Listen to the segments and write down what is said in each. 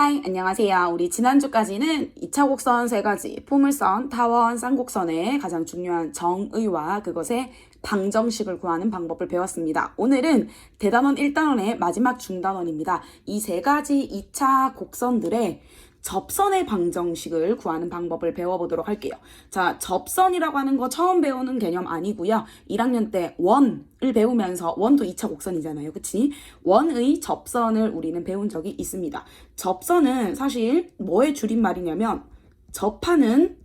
하이, 안녕하세요. 우리 지난주까지는 2차 곡선 3가지, 포물선, 타원, 쌍곡선의 가장 중요한 정의와 그것의 방정식을 구하는 방법을 배웠습니다. 오늘은 대단원 1단원의 마지막 중단원입니다. 이 3가지 2차 곡선들의 접선의 방정식을 구하는 방법을 배워보도록 할게요. 자, 접선이라고 하는 거 처음 배우는 개념 아니고요. 1학년 때 원을 배우면서 원도 2차 곡선이잖아요. 그치? 원의 접선을 우리는 배운 적이 있습니다. 접선은 사실 뭐의 줄임말이냐면 접하는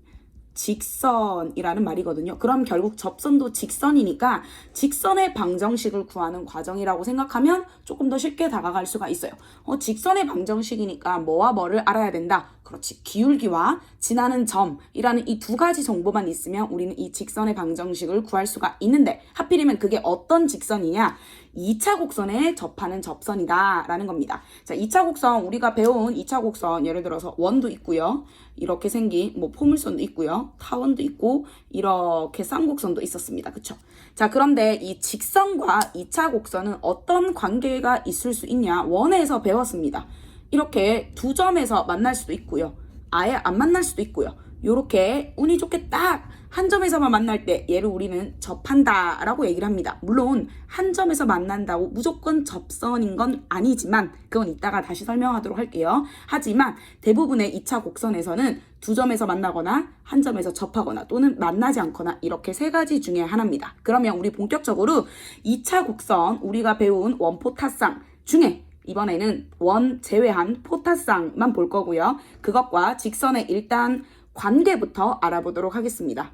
직선이라는 말이거든요. 그럼 결국 접선도 직선이니까 직선의 방정식을 구하는 과정이라고 생각하면 조금 더 쉽게 다가갈 수가 있어요. 직선의 방정식이니까 뭐와 뭐를 알아야 된다. 그렇지. 기울기와 지나는 점이라는 이 2가지 정보만 있으면 우리는 이 직선의 방정식을 구할 수가 있는데 하필이면 그게 어떤 직선이냐? 2차 곡선에 접하는 접선이다 라는 겁니다. 자, 2차 곡선 우리가 배운 2차 곡선 예를 들어서 원도 있고요. 이렇게 생긴 뭐 포물선도 있고요. 타원도 있고 이렇게 쌍곡선도 있었습니다. 그쵸? 자, 그런데 이 직선과 2차 곡선은 어떤 관계가 있을 수 있냐? 원에서 배웠습니다. 이렇게 두 점에서 만날 수도 있고요. 아예 안 만날 수도 있고요. 요렇게 운이 좋게 딱 한 점에서만 만날 때 얘를 우리는 접한다 라고 얘기를 합니다. 물론 한 점에서 만난다고 무조건 접선인 건 아니지만 그건 이따가 다시 설명하도록 할게요. 하지만 대부분의 2차 곡선에서는 두 점에서 만나거나 한 점에서 접하거나 또는 만나지 않거나 이렇게 3가지 중에 하나입니다. 그러면 우리 본격적으로 2차 곡선 우리가 배운 원포타쌍 중에 이번에는 원 제외한 포타쌍만 볼 거고요. 그것과 직선의 일단 관계부터 알아보도록 하겠습니다.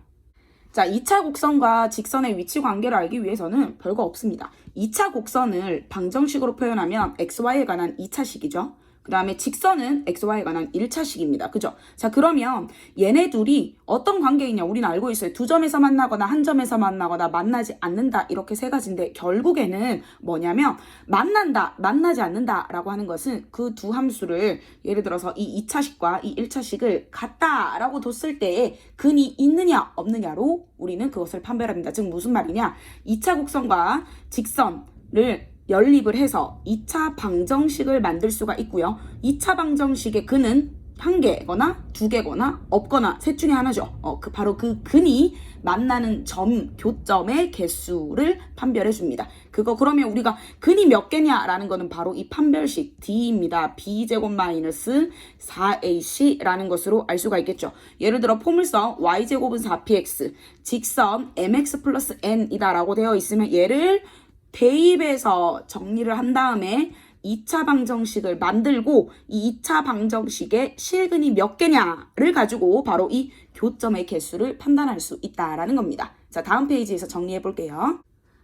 자, 2차 곡선과 직선의 위치 관계를 알기 위해서는 별거 없습니다. 2차 곡선을 방정식으로 표현하면 xy에 관한 2차식이죠. 그 다음에 직선은 xy에 관한 1차식입니다. 그죠? 자, 그러면 얘네 둘이 어떤 관계이냐 우리는 알고 있어요. 두 점에서 만나거나 한 점에서 만나거나 만나지 않는다 이렇게 3가지인데 결국에는 뭐냐면 만난다, 만나지 않는다 라고 하는 것은 그 두 함수를 예를 들어서 이 2차식과 이 1차식을 같다 라고 뒀을 때에 근이 있느냐 없느냐로 우리는 그것을 판별합니다. 즉 무슨 말이냐? 2차 곡선과 직선을 연립을 해서 2차 방정식을 만들 수가 있고요. 2차 방정식의 근은 1개거나 2개거나 없거나 셋 중에 하나죠. 바로 그 근이 만나는 점, 교점의 개수를 판별해 줍니다. 그러면 우리가 근이 몇 개냐라는 거는 바로 이 판별식 D입니다. B제곱 마이너스 4AC라는 것으로 알 수가 있겠죠. 예를 들어 포물선 Y제곱은 4PX, 직선 MX 플러스 N이다 라고 되어 있으면 얘를 대입해서 정리를 한 다음에 2차 방정식을 만들고 이 2차 방정식의 실근이 몇 개냐를 가지고 바로 이 교점의 개수를 판단할 수 있다라는 겁니다. 자, 다음 페이지에서 정리해 볼게요.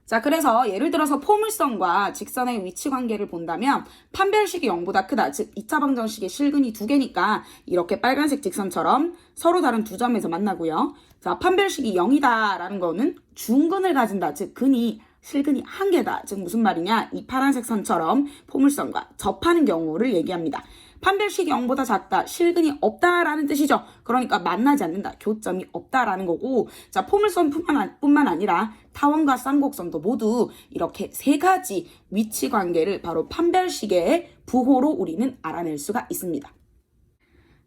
자, 그래서 예를 들어서 포물선과 직선의 위치 관계를 본다면 판별식이 0보다 크다. 즉 2차 방정식의 실근이 2개니까 이렇게 빨간색 직선처럼 서로 다른 두 점에서 만나고요. 자, 판별식이 0이다 라는 거는 중근을 가진다. 즉 근이 실근이 1개다. 즉 무슨 말이냐? 이 파란색 선처럼 포물선과 접하는 경우를 얘기합니다. 판별식이 0보다 작다. 실근이 없다라는 뜻이죠. 그러니까 만나지 않는다. 교점이 없다라는 거고 자, 포물선뿐만 아니라 타원과 쌍곡선도 모두 이렇게 3가지 위치 관계를 바로 판별식의 부호로 우리는 알아낼 수가 있습니다.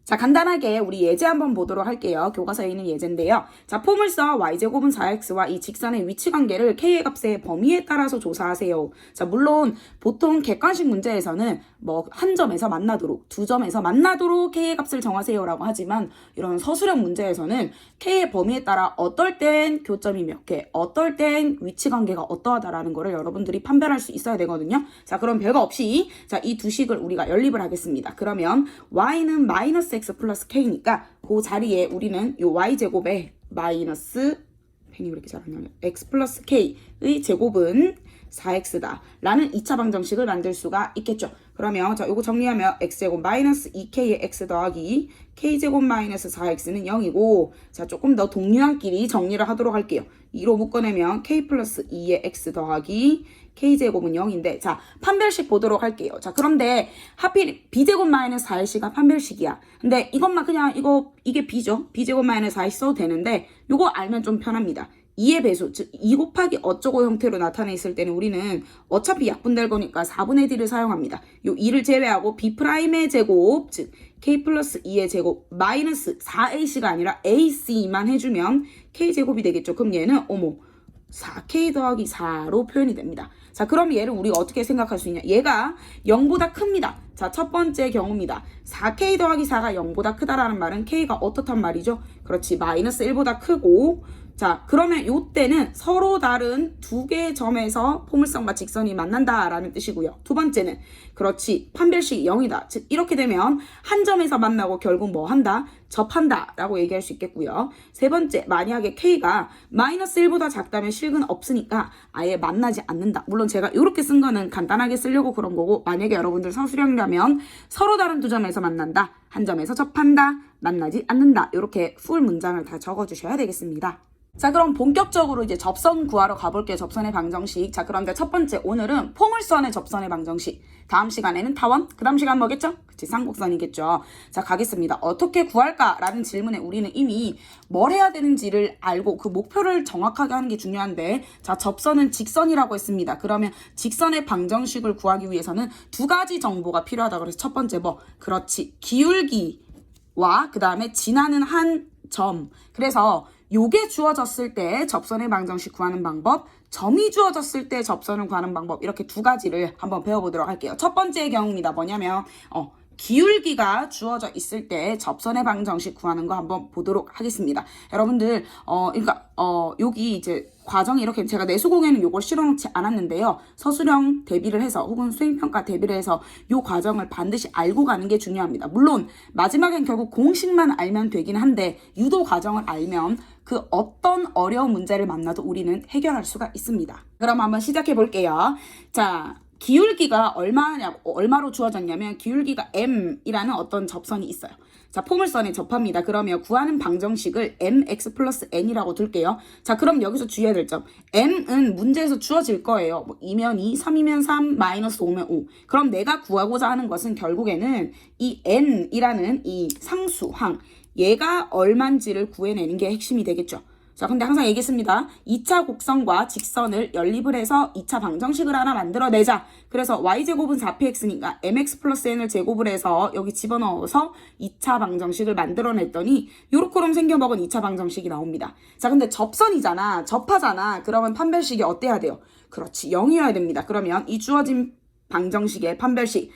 자, 간단하게 우리 예제 한번 보도록 할게요. 교과서에 있는 예제인데요. 자, 포물선 y제곱은 4x와 이 직선의 위치 관계를 k의 값의 범위에 따라서 조사하세요. 자, 물론 보통 객관식 문제에서는 뭐 한 점에서 만나도록, 두 점에서 만나도록 k의 값을 정하세요라고 하지만 이런 서술형 문제에서는 k의 범위에 따라 어떨 땐 교점이 몇 개, 어떨 땐 위치 관계가 어떠하다라는 거를 여러분들이 판별할 수 있어야 되거든요. 자, 그럼 별거 없이 자, 이 두 식을 우리가 연립을 하겠습니다. 그러면 y는 마이너스 x 플러스 k니까 그 자리에 우리는 이 y제곱에 마이너스 펜이 왜 이렇게 잘 안 나와요? x 플러스 k의 제곱은 4x다 라는 2차 방정식을 만들 수가 있겠죠. 그러면 자, 요거 정리하면 x제곱 마이너스 2k의 x 더하기 k제곱 마이너스 4x는 0이고 자, 조금 더 동류한끼리 정리를 하도록 할게요. 2로 묶어내면 k 플러스 2의 x 더하기 k제곱은 0인데 자, 판별식 보도록 할게요. 자, 그런데 하필 b제곱 마이너스 4ac가 판별식이야. 근데 이것만 그냥 이게 b죠. b제곱 마이너스 4ac 써도 되는데 요거 알면 좀 편합니다. 2의 배수, 즉 2 곱하기 어쩌고 형태로 나타내 있을 때는 우리는 어차피 약분될 거니까 4분의 D를 사용합니다. 요 2를 제외하고 B'의 제곱, 즉 K 플러스 2의 제곱 마이너스 4AC가 아니라 AC만 해주면 K제곱이 되겠죠. 그럼 얘는 4K 더하기 4로 표현이 됩니다. 자, 그럼 얘를 우리가 어떻게 생각할 수 있냐? 얘가 0보다 큽니다. 자, 첫 번째 경우입니다. 4K 더하기 4가 0보다 크다라는 말은 K가 어떻단 말이죠? 그렇지, 마이너스 1보다 크고, 자, 그러면 요때는 서로 다른 두 개의 점에서 포물선과 직선이 만난다라는 뜻이고요. 두 번째는 그렇지, 판별식이 0이다. 즉 이렇게 되면 한 점에서 만나고 결국 뭐 한다? 접한다 라고 얘기할 수 있겠고요. 세 번째, 만약에 K가 마이너스 1보다 작다면 실근 없으니까 아예 만나지 않는다. 물론 제가 이렇게 쓴 거는 간단하게 쓰려고 그런 거고, 만약에 여러분들 서술형이라면 서로 다른 두 점에서 만난다, 한 점에서 접한다, 만나지 않는다, 이렇게 풀 문장을 다 적어주셔야 되겠습니다. 자, 그럼 본격적으로 이제 접선 구하러 가볼게요. 접선의 방정식. 자, 그런데 첫 번째, 오늘은 포물선의 접선의 방정식. 다음 시간에는 타원, 그 다음 시간 뭐겠죠? 그치, 쌍곡선이겠죠. 자, 가겠습니다. 어떻게 구할까라는 질문에 우리는 이미 뭘 해야 되는지를 알고 그 목표를 정확하게 하는 게 중요한데, 자, 접선은 직선이라고 했습니다. 그러면 직선의 방정식을 구하기 위해서는 두 가지 정보가 필요하다. 그래서 첫 번째 뭐? 그렇지, 기울기와 그 다음에 지나는 한 점. 그래서 요게 주어졌을 때 접선의 방정식 구하는 방법, 점이 주어졌을 때 접선을 구하는 방법, 이렇게 두 가지를 한번 배워보도록 할게요. 첫 번째 경우입니다. 뭐냐면 기울기가 주어져 있을 때 접선의 방정식 구하는 거 한번 보도록 하겠습니다. 여러분들 여기 이제 과정이 이렇게, 제가 내수공에는 요걸 실어놓지 않았는데요. 서술형 대비를 해서 혹은 수행평가 대비를 해서 요 과정을 반드시 알고 가는 게 중요합니다. 물론 마지막엔 결국 공식만 알면 되긴 한데, 유도 과정을 알면 그 어떤 어려운 문제를 만나도 우리는 해결할 수가 있습니다. 그럼 한번 시작해 볼게요. 자, 기울기가 얼마로 주어졌냐면, 기울기가 m이라는 어떤 접선이 있어요. 자, 포물선에 접합니다. 그러면 구하는 방정식을 mx 플러스 n이라고 둘게요. 자, 그럼 여기서 주의해야 될 점, m은 문제에서 주어질 거예요. 뭐 2면 2, 3이면 3, 마이너스 5면 5. 그럼 내가 구하고자 하는 것은 결국에는 이 n이라는 이 상수항, 얘가 얼만지를 구해내는 게 핵심이 되겠죠. 자, 근데 항상 얘기했습니다. 2차 곡선과 직선을 연립을 해서 2차 방정식을 하나 만들어내자. 그래서 y제곱은 4px니까 mx 플러스 n을 제곱을 해서 여기 집어넣어서 2차 방정식을 만들어냈더니 요렇게럼 생겨먹은 2차 방정식이 나옵니다. 자, 근데 접선이잖아, 접하잖아. 그러면 판별식이 어때야 돼요? 그렇지, 0이어야 됩니다. 그러면 이 주어진 방정식의 판별식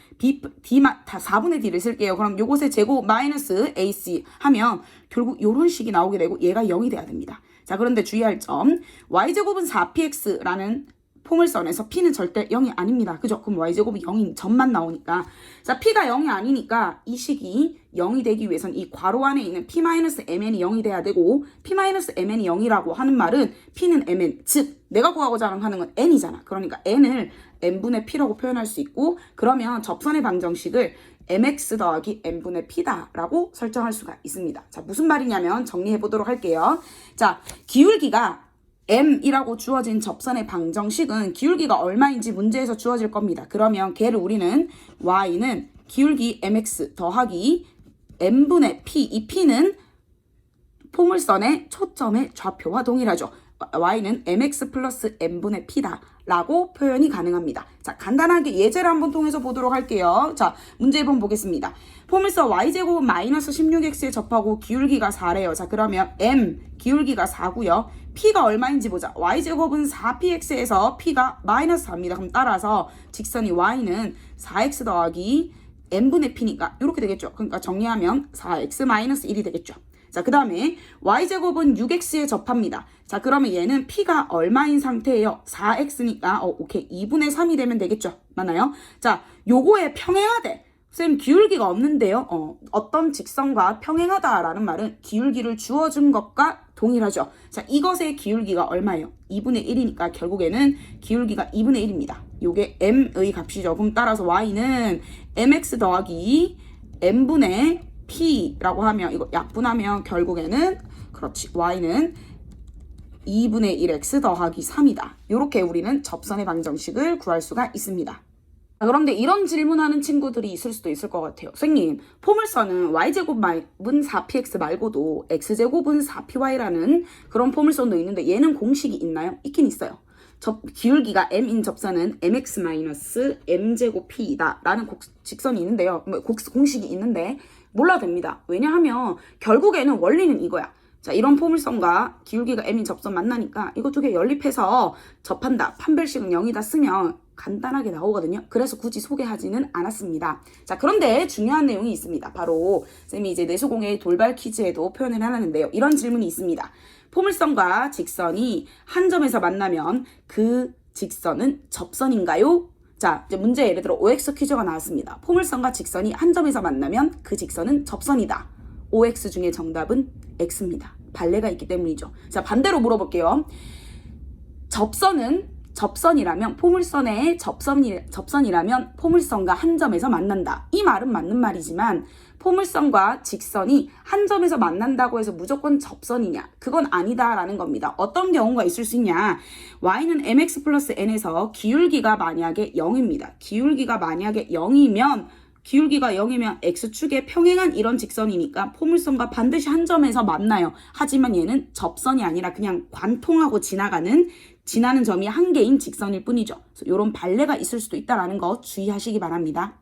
다 4분의 D를 쓸게요. 그럼 요것의 제곱 마이너스 AC 하면 결국 요런 식이 나오게 되고 얘가 0이 돼야 됩니다. 자, 그런데 주의할 점, y제곱은 4px라는 포물선에서 p는 절대 0이 아닙니다. 그죠? 그럼 y제곱이 0인 점만 나오니까, 자, p가 0이 아니니까 이 식이 0이 되기 위해선 이 괄호 안에 있는 p-mn이 0이 돼야 되고, p-mn이 0이라고 하는 말은 p는 mn, 즉 내가 구하고자 하는 건 n이잖아. 그러니까 n을 n분의 p라고 표현할 수 있고, 그러면 접선의 방정식을 mx 더하기 n분의 p다라고 설정할 수가 있습니다. 자, 무슨 말이냐면 정리해 보도록 할게요. 자, 기울기가 m이라고 주어진 접선의 방정식은 기울기가 얼마인지 문제에서 주어질 겁니다. 그러면 걔를 우리는 y는 기울기 mx 더하기 n분의 p, 이 p는 포물선의 초점의 좌표와 동일하죠. y는 mx 플러스 n분의 p다 라고 표현이 가능합니다. 자, 간단하게 예제를 한번 통해서 보도록 할게요. 자, 문제 1번 보겠습니다. 포물선 y제곱은 마이너스 16x에 접하고 기울기가 4래요. 자, 그러면 m 기울기가 4고요. p가 얼마인지 보자. y제곱은 4px에서 p가 마이너스 4입니다. 그럼 따라서 직선이 y는 4x 더하기 n분의 p니까 이렇게 되겠죠. 그러니까 정리하면 4x 마이너스 1이 되겠죠. 자, 그 다음에 y제곱은 6x에 접합니다. 자, 그러면 얘는 p가 얼마인 상태예요? 4x니까 오케이, 2분의 3이 되면 되겠죠. 맞나요? 자, 요거에 평행하대. 쌤, 기울기가 없는데요. 어떤 직선과 평행하다라는 말은 기울기를 주어준 것과 동일하죠. 자, 이것의 기울기가 얼마예요? 2분의 1이니까 결국에는 기울기가 2분의 1입니다. 요게 m의 값이죠. 그럼 따라서 y는 mx 더하기 n분의 p라고 하면, 이거 약분하면 결국에는 그렇지, y는 2분의 1x 더하기 3이다. 이렇게 우리는 접선의 방정식을 구할 수가 있습니다. 그런데 이런 질문하는 친구들이 있을 수도 있을 것 같아요. 선생님, 포물선은 y제곱 말은 4px 말고도 x제곱은 4py라는 그런 포물선도 있는데 얘는 공식이 있나요? 있긴 있어요. 기울기가 m인 접선은 mx-m제곱 p이다 라는 직선이 있는데요. 공식이 있는데 몰라도 됩니다. 왜냐하면 결국에는 원리는 이거야. 자, 이런 포물선과 기울기가 m인 접선 만나니까 이거 두 개 연립해서 접한다. 판별식은 0이다 쓰면 간단하게 나오거든요. 그래서 굳이 소개하지는 않았습니다. 자, 그런데 중요한 내용이 있습니다. 바로 쌤이 이제 내수공의 돌발 퀴즈에도 표현을 해놨는데요. 이런 질문이 있습니다. 포물선과 직선이 한 점에서 만나면 그 직선은 접선인가요? 자, 이제 문제 예를 들어 OX 퀴즈가 나왔습니다. 포물선과 직선이 한 점에서 만나면 그 직선은 접선이다. OX 중에 정답은 X입니다. 발레가 있기 때문이죠. 자, 반대로 물어볼게요. 접선이라면 포물선의 접선이라면 포물선과 한 점에서 만난다. 이 말은 맞는 말이지만 포물선과 직선이 한 점에서 만난다고 해서 무조건 접선이냐? 그건 아니다라는 겁니다. 어떤 경우가 있을 수 있냐? y는 mx 플러스 n에서 기울기가 만약에 0입니다. 기울기가 만약에 0이면 x축에 평행한 이런 직선이니까 포물선과 반드시 한 점에서 만나요. 하지만 얘는 접선이 아니라 그냥 관통하고 지나는 점이 한 개인 직선일 뿐이죠. 그래서 이런 발레가 있을 수도 있다는 거 주의하시기 바랍니다.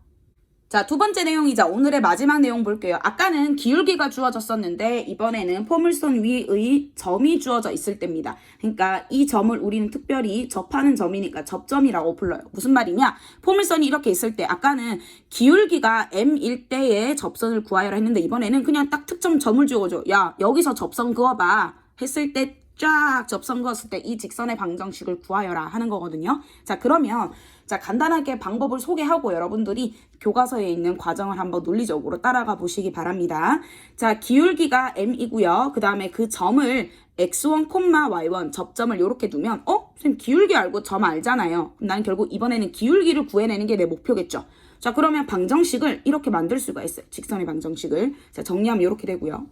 자, 두 번째 내용이자 오늘의 마지막 내용 볼게요. 아까는 기울기가 주어졌었는데 이번에는 포물선 위의 점이 주어져 있을 때입니다. 그러니까 이 점을 우리는 특별히 접하는 점이니까 접점이라고 불러요. 무슨 말이냐? 포물선이 이렇게 있을 때 아까는 기울기가 m일 때의 접선을 구하여라 했는데 이번에는 그냥 딱 특정 점을 주어줘. 야, 여기서 접선 그어봐 했을 때 쫙 접선 그었을 때 이 직선의 방정식을 구하여라 하는 거거든요. 자, 그러면 간단하게 방법을 소개하고 여러분들이 교과서에 있는 과정을 한번 논리적으로 따라가 보시기 바랍니다. 자, 기울기가 m이고요. 그 다음에 그 점을 x1, y1 접점을 이렇게 두면 선생님 기울기 알고 점 알잖아요. 그럼 나는 결국 이번에는 기울기를 구해내는 게 내 목표겠죠. 자, 그러면 방정식을 이렇게 만들 수가 있어요. 직선의 방정식을. 자, 정리하면 이렇게 되고요.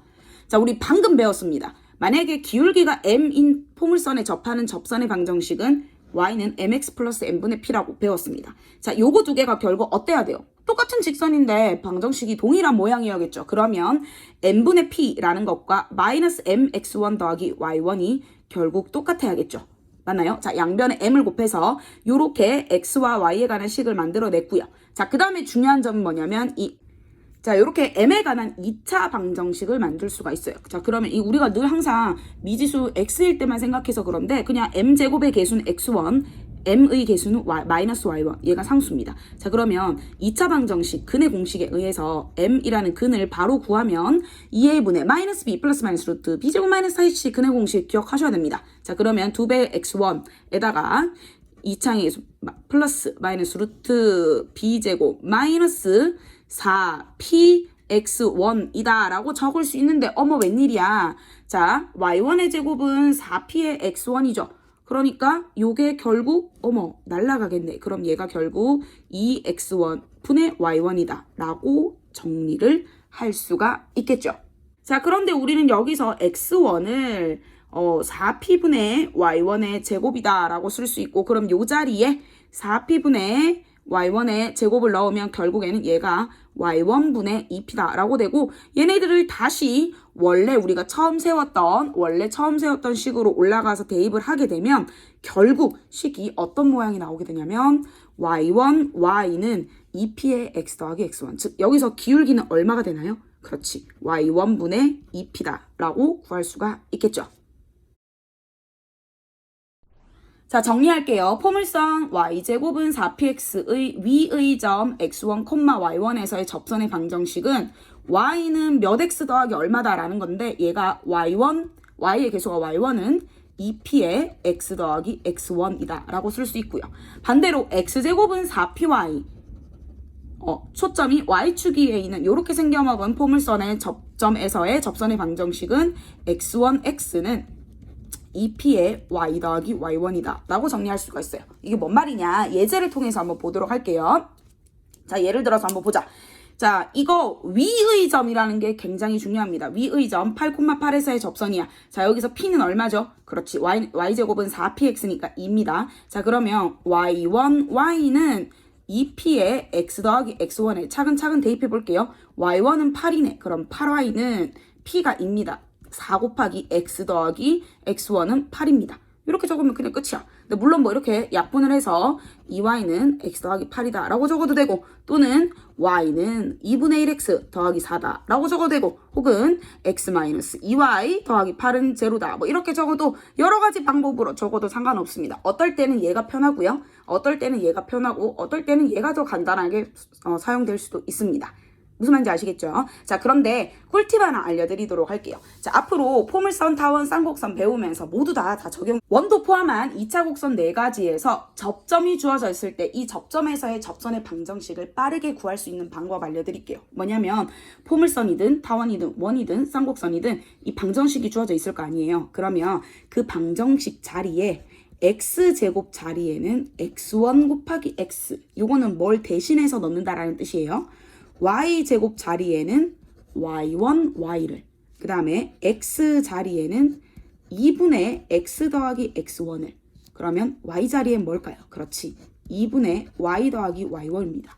자, 우리 방금 배웠습니다. 만약에 기울기가 m인 포물선에 접하는 접선의 방정식은 y는 mx 플러스 n분의 p라고 배웠습니다. 자, 요거 두 개가 결국 어때야 돼요? 똑같은 직선인데 방정식이 동일한 모양이어야겠죠. 그러면 n분의 p라는 것과 마이너스 mx1 더하기 y1이 결국 똑같아야겠죠. 맞나요? 자, 양변에 m을 곱해서 요렇게 x와 y에 관한 식을 만들어냈고요. 자, 그 다음에 중요한 점은 뭐냐면 이렇게 m에 관한 2차 방정식을 만들 수가 있어요. 자, 그러면 우리가 늘 항상 미지수 x일 때만 생각해서 그런데 그냥 m제곱의 개수는 x1, m의 개수는 마이너스 y1, 얘가 상수입니다. 자, 그러면 2차 방정식, 근의 공식에 의해서 m이라는 근을 바로 구하면 2a 분의 마이너스 b 플러스 마이너스 루트 b제곱 마이너스 4ac 근의 공식 기억하셔야 됩니다. 자, 그러면 2배 x1에다가 2창의 개수 플러스 마이너스 루트 b제곱 마이너스 4px1이다 라고 적을 수 있는데 어머 웬일이야. 자, y1의 제곱은 4p의 x1이죠. 그러니까 요게 결국 날라가겠네. 그럼 얘가 결국 2x1 분의 y1이다 라고 정리를 할 수가 있겠죠. 자, 그런데 우리는 여기서 x1을 4p분의 y1의 제곱이다 라고 쓸 수 있고 그럼 요 자리에 4p분의 y1의 제곱을 넣으면 결국에는 얘가 y1분의 2p다 라고 되고 얘네들을 다시 원래 우리가 처음 세웠던 식으로 올라가서 대입을 하게 되면 결국 식이 어떤 모양이 나오게 되냐면 y1, y는 2p의 x 더하기 x1 즉 여기서 기울기는 얼마가 되나요? 그렇지, y1분의 2p다 라고 구할 수가 있겠죠. 자, 정리할게요. 포물선 y제곱은 4px의 위의 점 x1, y1에서의 접선의 방정식은 y는 몇 x 더하기 얼마다라는 건데 얘가 y의 개수가 y1은 2p의 x 더하기 x1이다 라고 쓸 수 있고요. 반대로 x제곱은 4py 초점이 y축 위에 있는 이렇게 생겨먹은 포물선의 접점에서의 접선의 방정식은 x1x는 2p의 y 더하기 y1이다 라고 정리할 수가 있어요. 이게 뭔 말이냐, 예제를 통해서 한번 보도록 할게요. 자, 예를 들어서 한번 보자. 자, 이거 위의 점이라는 게 굉장히 중요합니다. 위의 점 8,8에서의 접선이야. 자, 여기서 p는 얼마죠? 그렇지, y제곱은 4px니까 2입니다. 자, 그러면 y1, y는 2p에 x 더하기 x1에 차근차근 대입해 볼게요. y1은 8이네. 그럼 8y는 p가 2입니다. 4 곱하기 x 더하기 x1은 8입니다. 이렇게 적으면 그냥 끝이야. 근데 물론 뭐 이렇게 약분을 해서 2y는 x 더하기 8이다 라고 적어도 되고, 또는 y는 2분의 1x 더하기 4다 라고 적어도 되고, 혹은 x-2y 더하기 8은 제로다 뭐 이렇게 적어도 여러 가지 방법으로 적어도 상관없습니다. 어떨 때는 얘가 편하고요, 어떨 때는 얘가 편하고, 어떨 때는 얘가 더 간단하게 사용될 수도 있습니다. 무슨 말인지 아시겠죠? 자, 그런데 꿀팁 하나 알려드리도록 할게요. 자, 앞으로 포물선, 타원, 쌍곡선 배우면서 모두 다 적용, 원도 포함한 2차 곡선 4가지에서 접점이 주어져 있을 때 이 접점에서의 접선의 방정식을 빠르게 구할 수 있는 방법 알려드릴게요. 뭐냐면 포물선이든 타원이든 원이든 쌍곡선이든 이 방정식이 주어져 있을 거 아니에요. 그러면 그 방정식 자리에 x제곱 자리에는 x1 곱하기 x, 요거는 뭘 대신해서 넣는다라는 뜻이에요. y제곱 자리에는 y1, y를, 그 다음에 x 자리에는 2분의 x 더하기 x1을, 그러면 y 자리엔 뭘까요? 그렇지, 2분의 y 더하기 y1입니다.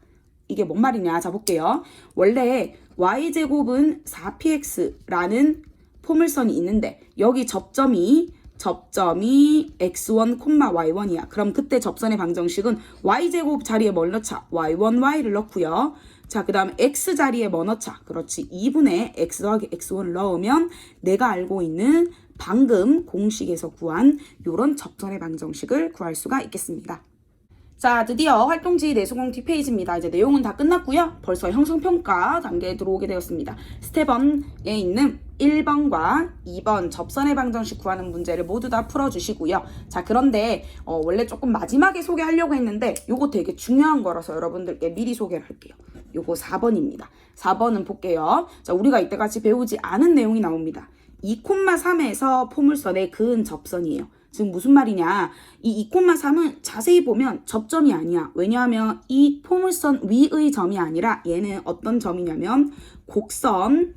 이게 뭔 말이냐? 자, 볼게요. 원래 y제곱은 4px라는 포물선이 있는데 여기 접점이 x1, y1이야. 그럼 그때 접선의 방정식은 y제곱 자리에 뭘 넣자? y1, y를 넣고요. 자, 그 다음에 x 자리에 뭐 넣자? 그렇지, 2분의 x 더하기 x1을 넣으면 내가 알고 있는 방금 공식에서 구한 요런 접선의 방정식을 구할 수가 있겠습니다. 자, 드디어 활동지 내수공 뒷페이지입니다. 이제 내용은 다 끝났고요. 벌써 형성평가 단계에 들어오게 되었습니다. 스텝 1에 있는 1번과 2번 접선의 방정식 구하는 문제를 모두 다 풀어주시고요. 자, 그런데 원래 조금 마지막에 소개하려고 했는데 요거 되게 중요한 거라서 여러분들께 미리 소개를 할게요. 요거 4번입니다. 4번은 볼게요. 자, 우리가 이때까지 배우지 않은 내용이 나옵니다. 2,3에서 포물선의 그은 접선이에요. 지금 무슨 말이냐? 이 2,3은 자세히 보면 접점이 아니야. 왜냐하면 이 포물선 위의 점이 아니라 얘는 어떤 점이냐면 곡선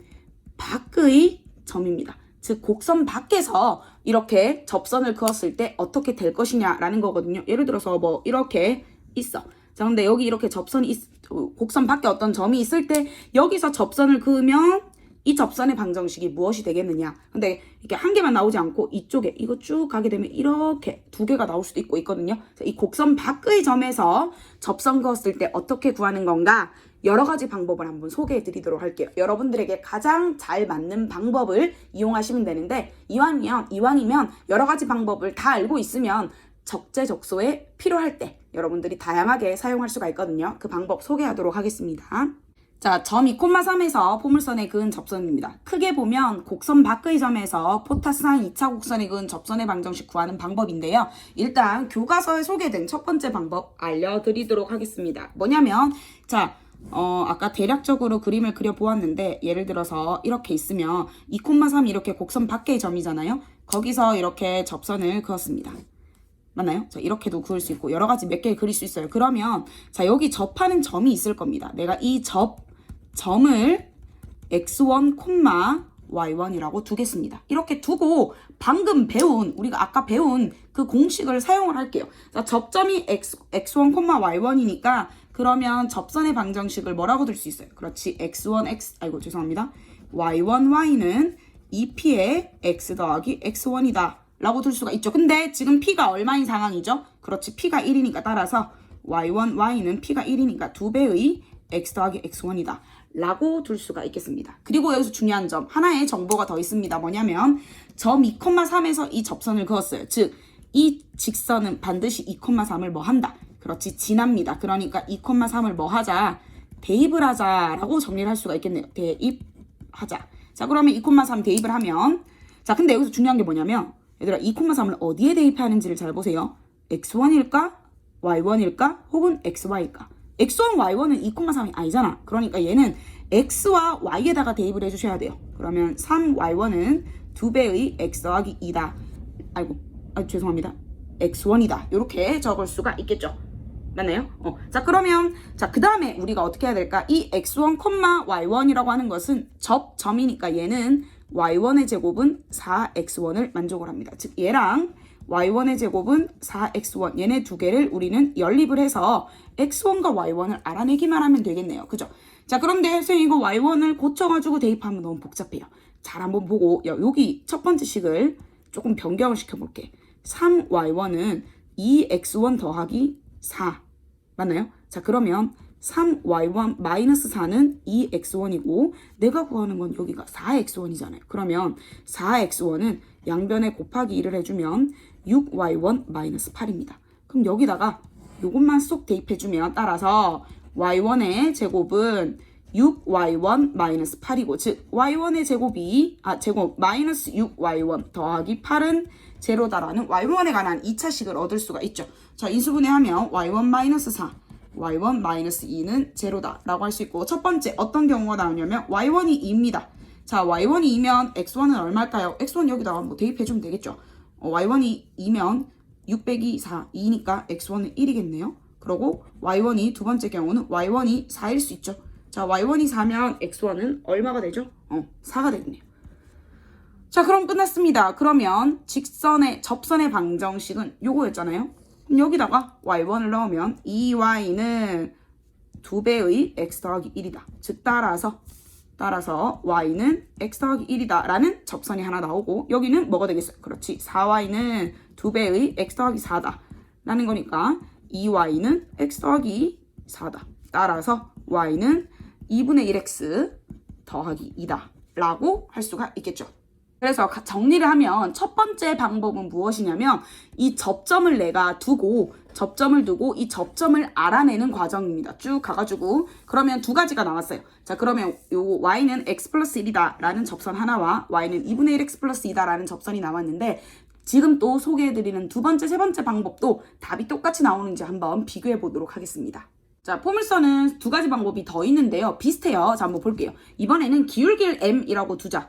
밖의 점입니다. 즉 곡선 밖에서 이렇게 접선을 그었을 때 어떻게 될 것이냐라는 거거든요. 예를 들어서 뭐 이렇게 있어. 자, 근데 여기 이렇게 곡선 밖에 어떤 점이 있을 때 여기서 접선을 그으면 이 접선의 방정식이 무엇이 되겠느냐? 근데 이렇게 한 개만 나오지 않고 이쪽에 이거 쭉 가게 되면 이렇게 두 개가 나올 수도 있거든요. 이 곡선 밖의 점에서 접선 그었을 때 어떻게 구하는 건가? 여러 가지 방법을 한번 소개해 드리도록 할게요. 여러분들에게 가장 잘 맞는 방법을 이용하시면 되는데, 이왕이면 여러 가지 방법을 다 알고 있으면 적재적소에 필요할 때 여러분들이 다양하게 사용할 수가 있거든요. 그 방법 소개하도록 하겠습니다. 자, 점 2,3에서 포물선에 그은 접선입니다. 크게 보면 곡선 밖의 점에서 포타스한 2차 곡선에 그은 접선의 방정식 구하는 방법인데요. 일단 교과서에 소개된 첫 번째 방법 알려드리도록 하겠습니다. 뭐냐면, 자, 아까 대략적으로 그림을 그려보았는데, 예를 들어서 이렇게 있으면 2,3이 이렇게 곡선 밖의 점이잖아요. 거기서 이렇게 접선을 그었습니다. 맞나요? 자, 이렇게도 그을 수 있고 여러 가지 몇 개 그릴 수 있어요. 그러면 자, 여기 접하는 점이 있을 겁니다. 내가 이 점을 x1, y1이라고 두겠습니다. 이렇게 두고 방금 우리가 아까 배운 그 공식을 사용을 할게요. 자, 접점이 x1, y1이니까 그러면 접선의 방정식을 뭐라고 둘 수 있어요? 그렇지, y1, y는 2p의 x 더하기 x1이다 라고 둘 수가 있죠. 근데 지금 p가 얼마인 상황이죠? 그렇지, p가 1이니까 따라서 y1, y는 p가 1이니까 2배의 x 더하기 x1이다 라고 둘 수가 있겠습니다. 그리고 여기서 중요한 점, 하나의 정보가 더 있습니다. 뭐냐면 점 2,3에서 이 접선을 그었어요. 즉, 이 직선은 반드시 2,3을 뭐 한다? 그렇지, 지납니다. 그러니까 2,3을 뭐 하자? 대입을 하자라고 정리를 할 수가 있겠네요. 대입하자. 자, 그러면 2,3 대입을 하면, 자, 근데 여기서 중요한 게 뭐냐면, 얘들아, 2,3을 어디에 대입하는지를 잘 보세요. x1일까? y1일까? 혹은 xy일까? x1, y1은 2,3이 아니잖아. 그러니까 얘는 x와 y에다가 대입을 해주셔야 돼요. 그러면 3y1은 2배의 x 더하기 2다. 죄송합니다. x1이다. 이렇게 적을 수가 있겠죠. 맞나요? 자, 그러면 그 다음에 우리가 어떻게 해야 될까? 이 x1, y1이라고 하는 것은 접점이니까 얘는 y1의 제곱은 4x1을 만족을 합니다. 즉, 얘랑 y1의 제곱은 4x1 얘네 두 개를 우리는 연립을 해서 x1과 y1을 알아내기만 하면 되겠네요. 그죠? 자, 그런데 선생님 이거 y1을 고쳐가지고 대입하면 너무 복잡해요. 잘 한번 보고 여기 첫 번째 식을 조금 변경을 시켜볼게. 3y1은 2x1 더하기 4 맞나요? 자, 그러면 3y1 마이너스 4는 2x1이고 내가 구하는 건 여기가 4x1이잖아요. 그러면 4x1은 양변에 곱하기 1을 해주면 6y1 마이너스 8입니다. 그럼 여기다가 요것만 쏙 대입해주면 따라서 y1의 제곱은 6y1 마이너스 8이고 즉 y1의 제곱 마이너스 6y1 더하기 8은 제로다라는 y1에 관한 2차식을 얻을 수가 있죠. 자, 인수분해하면 y1 마이너스 4 y1 마이너스 2는 제로다 라고 할 수 있고 첫 번째 어떤 경우가 나오냐면 y1이 2입니다. 자, y1이 2면 x1은 얼마일까요? x1 여기다가 뭐 대입해주면 되겠죠. y1이 2면 6 빼기 4, 2니까 x1은 1이겠네요. 그리고 y1이 두 번째 경우는 y1이 4일 수 있죠. 자, y1이 4면 x1은 얼마가 되죠? 4가 되겠네요. 자, 그럼 끝났습니다. 그러면 접선의 방정식은 요거였잖아요. 그럼 여기다가 y1을 넣으면 2y는 2배의 x 더하기 1이다. 즉 따라서 y는 x 더하기 1이다 라는 접선이 하나 나오고 여기는 뭐가 되겠어요? 그렇지. 4y는 2배의 x 더하기 4다 라는 거니까 2y는 x 더하기 4다. 따라서 y는 2분의 1x 더하기 2다 라고 할 수가 있겠죠. 그래서 정리를 하면 첫 번째 방법은 무엇이냐면 이 접점을 내가 두고 이 접점을 알아내는 과정입니다. 쭉 가가지고 그러면 두 가지가 나왔어요. 자, 그러면 요 y는 x 플러스 1이다 라는 접선 하나와 y는 2분의 1x 플러스 2다 라는 접선이 나왔는데 지금 또 소개해드리는 두 번째, 세 번째 방법도 답이 똑같이 나오는지 한번 비교해 보도록 하겠습니다. 자, 포물선은 두 가지 방법이 더 있는데요. 비슷해요. 자, 한번 볼게요. 이번에는 기울기를 m이라고 두자.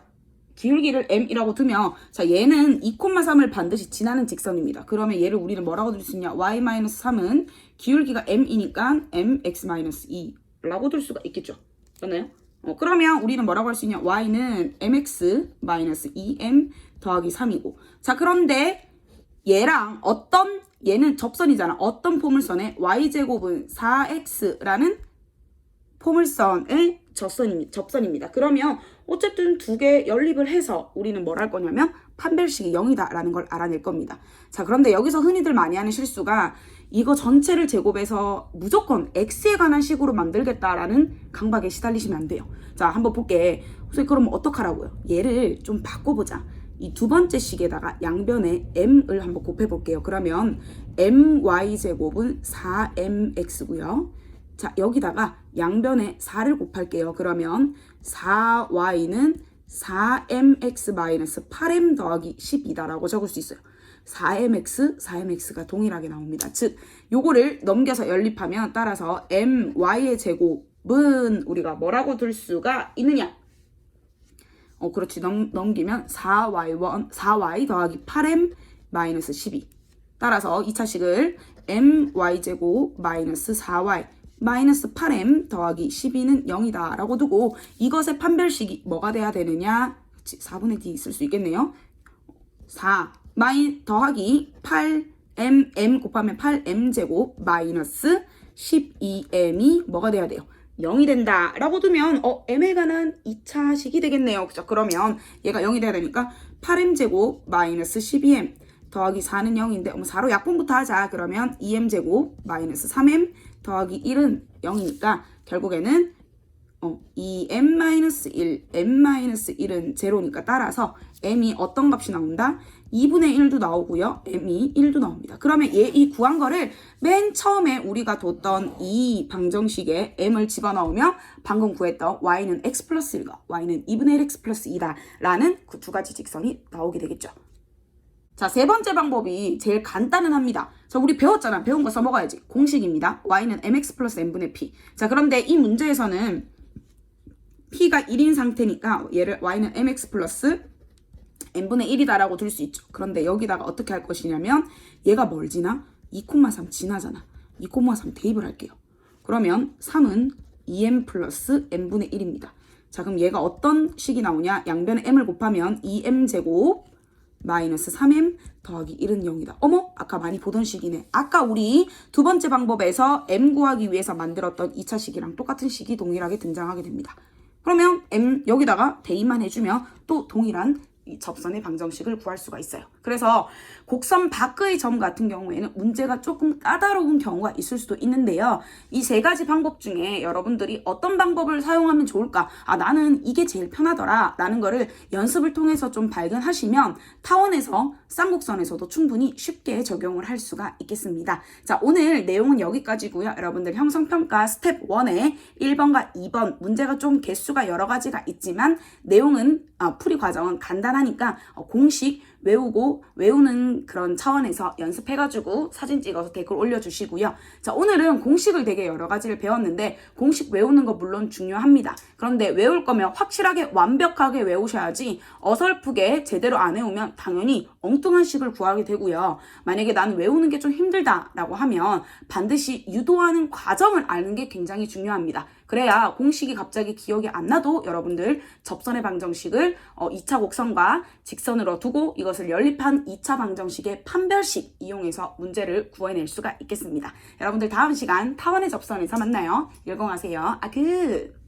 기울기를 m이라고 두면 자, 얘는 2,3을 반드시 지나는 직선입니다. 그러면 얘를 우리는 뭐라고 둘 수 있냐? y-3은 기울기가 m이니까 mx-2라고 둘 수가 있겠죠. 맞나요? 그러면 우리는 뭐라고 할 수 있냐? y는 mx-2m 더하기 3이고 자, 그런데 얘는 접선이잖아. 어떤 포물선에 y제곱은 4x라는 포물선의 접선입니다. 그러면 어쨌든 두 개 연립을 해서 우리는 뭘 할 거냐면 판별식이 0이다 라는 걸 알아낼 겁니다. 자, 그런데 여기서 흔히들 많이 하는 실수가 이거 전체를 제곱해서 무조건 x에 관한 식으로 만들겠다라는 강박에 시달리시면 안 돼요. 자, 한번 볼게. 선생님 그럼 어떡하라고요? 얘를 좀 바꿔보자. 이 두 번째 식에다가 양변에 m을 한번 곱해볼게요. 그러면 my제곱은 4mx고요. 자, 여기다가 양변에 4를 곱할게요. 그러면 4y는 4mx-8m 더하기 12다라고 적을 수 있어요. 4mx가 동일하게 나옵니다. 즉, 요거를 넘겨서 연립하면 따라서 my의 제곱은 우리가 뭐라고 둘 수가 있느냐? 그렇지. 넘기면 4y 더하기 8m-12. 따라서 2차식을 my제곱 마이너스 4y 마이너스 8m 더하기 12는 0이다 라고 두고 이것의 판별식이 뭐가 돼야 되느냐? 4분의 d 있을 수 있겠네요. 4 더하기 8m 곱하면 8m제곱 마이너스 12m이 뭐가 돼야 돼요? 0이 된다 라고 두면 m에 관한 2차식이 되겠네요. 그죠? 그러면 얘가 0이 돼야 되니까 8m제곱 마이너스 12m 더하기 4는 0인데 4로 약분부터 하자. 그러면 2m제곱 마이너스 3m 더하기 1은 0이니까 결국에는 2m-1, m-1은 제로니까 따라서 m이 어떤 값이 나온다? 2분의 1도 나오고요. m이 1도 나옵니다. 그러면 이 구한 거를 맨 처음에 우리가 뒀던 이 방정식에 m을 집어넣으면 방금 구했던 y는 x 플러스 1과 y는 2분의 1x 플러스 2다 라는 그 두 가지 직선이 나오게 되겠죠. 자, 세 번째 방법이 제일 간단은 합니다. 자, 우리 배웠잖아. 배운 거 써먹어야지. 공식입니다. y는 mx 플러스 n분의 p. 자, 그런데 이 문제에서는 p가 1인 상태니까 얘를 y는 mx 플러스 n분의 1이다라고 둘 수 있죠. 그런데 여기다가 어떻게 할 것이냐면 얘가 뭘 지나? 2,3 지나잖아. 2,3 대입을 할게요. 그러면 3은 2m 플러스 n분의 1입니다. 자, 그럼 얘가 어떤 식이 나오냐? 양변에 m을 곱하면 2m제곱 마이너스 3m 더하기 1은 0이다. 어머? 아까 많이 보던 식이네. 아까 우리 두 번째 방법에서 m 구하기 위해서 만들었던 2차 식이랑 똑같은 식이 동일하게 등장하게 됩니다. 그러면 m 여기다가 대입만 해주면 또 동일한 이 접선의 방정식을 구할 수가 있어요. 그래서 곡선 밖의 점 같은 경우에는 문제가 조금 까다로운 경우가 있을 수도 있는데요. 이 세 가지 방법 중에 여러분들이 어떤 방법을 사용하면 좋을까? 나는 이게 제일 편하더라 라는 거를 연습을 통해서 좀 발견하시면 타원에서 쌍곡선에서도 충분히 쉽게 적용을 할 수가 있겠습니다. 자, 오늘 내용은 여기까지고요. 여러분들 형성평가 스텝 1에 1번과 2번 문제가 좀 개수가 여러 가지가 있지만 내용은 풀이 과정은 간단하니까 공식 외우는 그런 차원에서 연습해가지고 사진 찍어서 댓글 올려주시고요. 자, 오늘은 공식을 되게 여러 가지를 배웠는데 공식 외우는 거 물론 중요합니다. 그런데 외울 거면 확실하게 완벽하게 외우셔야지 어설프게 제대로 안 외우면 당연히 엉뚱한 식을 구하게 되고요. 만약에 나는 외우는 게 좀 힘들다라고 하면 반드시 유도하는 과정을 아는 게 굉장히 중요합니다. 그래야 공식이 갑자기 기억이 안 나도 여러분들 접선의 방정식을 2차 곡선과 직선으로 두고 이것을 연립한 2차 방정식의 판별식 이용해서 문제를 구해낼 수가 있겠습니다. 여러분들 다음 시간 타원의 접선에서 만나요. 열공하세요. 굿!